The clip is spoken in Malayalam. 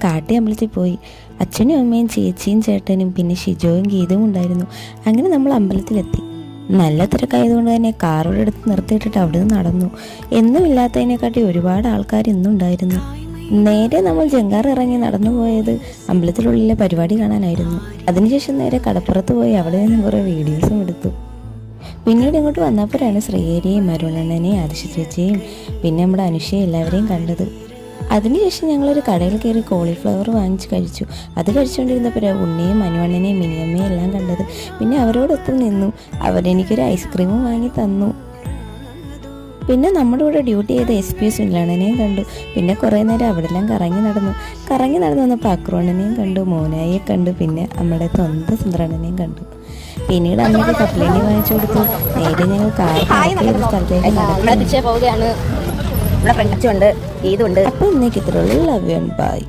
കാട്ടി അമ്പലത്തിൽ പോയി. അച്ഛനും അമ്മയും ചേച്ചിയും ചേട്ടനും പിന്നെ ഷിജോയും ഗീതവും ഉണ്ടായിരുന്നു. അങ്ങനെ നമ്മൾ അമ്പലത്തിലെത്തി. നല്ല തിരക്കായതുകൊണ്ട് തന്നെ കാറോടെ എടുത്ത് നിർത്തിയിട്ടിട്ട് അവിടെ നിന്ന് നടന്നു. എന്നുമില്ലാത്തതിനെക്കാട്ടി ഒരുപാട് ആൾക്കാർ ഇന്നുണ്ടായിരുന്നു. നേരെ നമ്മൾ ജങ്കാർ ഇറങ്ങി നടന്നു പോയത് അമ്പലത്തിലുള്ളിലെ പരിപാടി കാണാനായിരുന്നു. അതിനുശേഷം നേരെ കടപ്പുറത്ത് പോയി അവിടെ നിന്നും കുറേ വീഡിയോസും എടുത്തു. പിന്നീട് ഇങ്ങോട്ട് വന്നപ്പോഴാണ് ശ്രീഹരിയെയും അരുണനെയും ആദിശ ചേച്ചിയെയും പിന്നെ നമ്മുടെ അനുഷയെ എല്ലാവരെയും കണ്ടത്. അതിനുശേഷം ഞങ്ങളൊരു കടയിൽ കയറി കോളിഫ്ലവർ വാങ്ങിച്ച് കഴിച്ചു. അത് കഴിച്ചുകൊണ്ടിരുന്നപ്പോഴാണ് ഉണ്ണിയും മനുവണ്ണനെയും മിനിയമ്മയും എല്ലാം കണ്ടത്. പിന്നെ അവരോടൊപ്പം നിന്നു. അവരെനിക്കൊരു ഐസ്ക്രീമും വാങ്ങി തന്നു. പിന്നെ നമ്മുടെ കൂടെ ഡ്യൂട്ടി ചെയ്ത SP സുനിലണ്ണനെയും കണ്ടു. പിന്നെ കുറേ നേരം അവിടെ എല്ലാം കറങ്ങി നടന്നു വന്നപ്പോൾ അക്രോണനെയും കണ്ടു, മോനായെ കണ്ടു, പിന്നെ നമ്മുടെ സ്വന്തം സുന്ദരണ്ണനെയും കണ്ടു. പിന്നീട് അമ്മയ്ക്ക് കപ്പലേണ്ടി വാങ്ങിച്ചു കൊടുത്തു. നേരെ ഞങ്ങൾ കാർ സ്ഥലത്തേക്ക് നടന്നു. ഇവിടെ ഫ്രണ്ട്സുണ്ട്, ഇതുണ്ട്. അപ്പോൾ ഇന്നേക്ക് ഇത്രയുള്ളൂ. Love you and by.